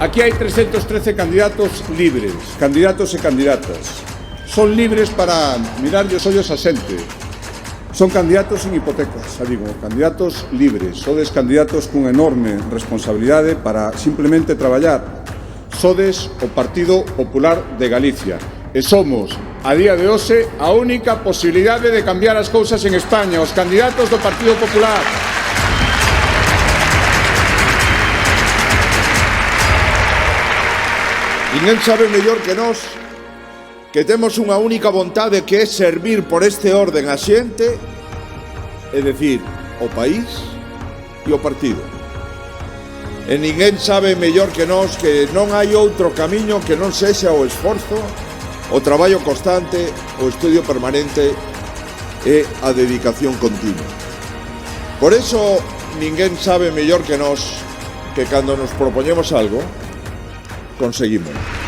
Aquí hai 313 candidatos libres, candidatos e candidatas. Son libres para mirarlle os ollos a xente. Son candidatos sin hipotecas, digo, candidatos libres. Sodes candidatos cunha enorme responsabilidade para simplemente traballar. Sodes o Partido Popular de Galicia. E somos, a día de hoxe, a única posibilidade de cambiar as cousas en España, os candidatos do Partido Popular. Ninguén sabe mellor que nós que temos unha única vontade, que é servir por este orden a xente, é dicir, o país e o partido. E ninguén sabe mellor que nós que non hai outro camiño que non sexa o esforzo, o traballo constante, o estudio permanente e a dedicación continua. Por eso, ninguén sabe mellor que nós que cando nos propoñemos algo, conseguimos.